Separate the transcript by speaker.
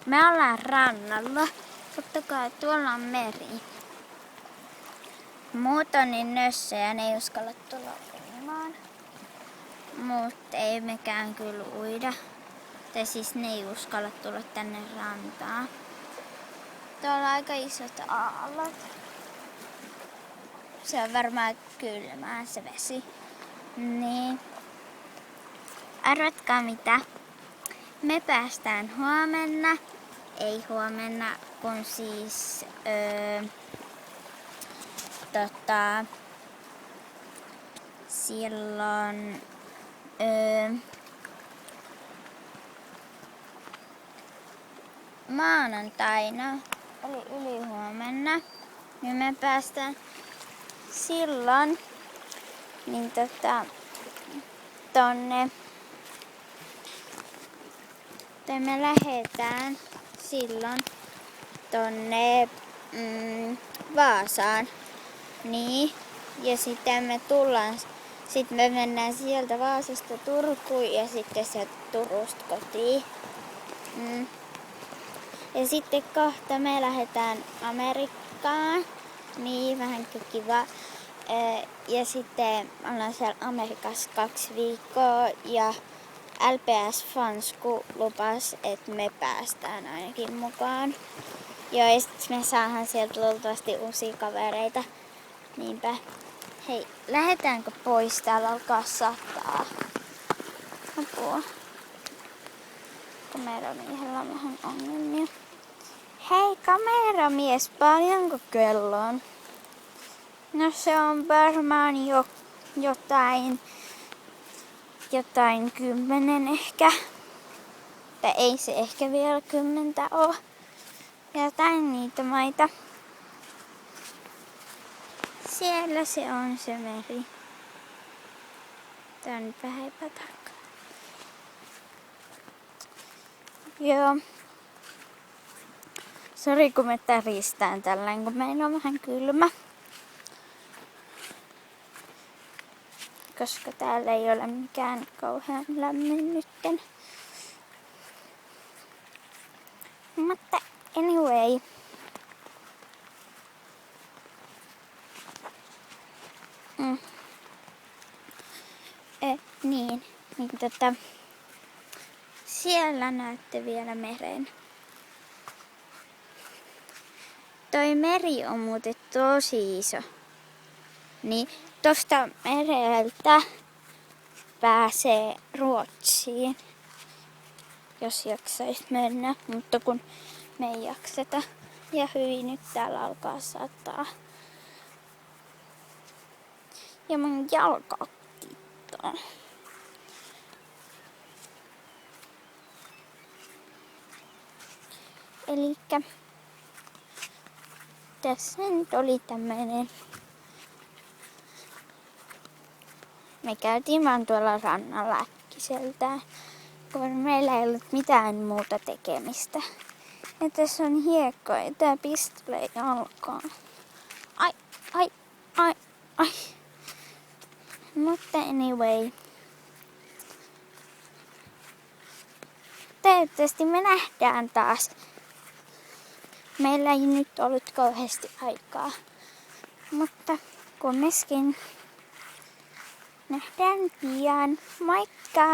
Speaker 1: Me ollaan rannalla. Totta kai tuolla on meri. Muut on niin nössöjä, ne ei uskalla tulla uimaan. Mutta ei mekään kyllä uida. Tai siis ne ei uskalla tulla tänne rantaan. Tuolla on aika isot aallot. Se on varmaan kylmää se vesi. Niin. Arvatkaa mitä? Me päästään huomenna. Ei huomenna, kun siis silloin maanantaina, eli ylihuomenna, niin me päästään silloin niin tonne, tai me lähdetään silloin tonne Vaasaan. Niin, ja sitten me mennään sieltä Vaasasta Turkuun ja sitten sieltä Turusta kotiin. Ja sitten kohta me lähdetään Amerikkaan. Niin, vähän kiva. Ja sitten ollaan siellä Amerikassa 2 viikkoa ja LPS Fansku lupas, että me päästään ainakin mukaan. Joo, ja sitten me saadaan sieltä luultavasti uusia kavereita. Niinpä. Hei, lähdetäänkö pois? Täällä alkaa sataa. Apua. Kameramiehellä on vähän ongelmia. Hei kameramies, paljonko kello on? No se on varmaan jo jotain 10 ehkä. Tai ei se ehkä vielä 10 oo. Jotain niitä maita. Siellä se on se meri. Tää on nyt vähän epätarkkaa. Joo. Sori kun me täristään tällään, kun meillä on vähän kylmä. Koska täällä ei ole mikään kauhean lämmin nytten. Mutta anyway. Niin siellä näette vielä meren. Toi meri on muuten tosi iso. Niin tosta mereltä pääsee Ruotsiin, jos jaksais mennä, mutta kun me ei jakseta. Ja hyvin nyt täällä alkaa sataa. Ja mun jalka kittaa. Elikkä tässä nyt oli tämmönen. Me käytiin vaan tuolla rannalla äkkiseltään, kun meillä ei ollut mitään muuta tekemistä. Ja tässä on hiekkaa ja tää pistelee jalkaan. Ai. Mutta anyway. Toivottavasti me nähdään taas. Meillä ei nyt ollut kauheasti aikaa. Mutta kumminkin nähdään pian. Moikka!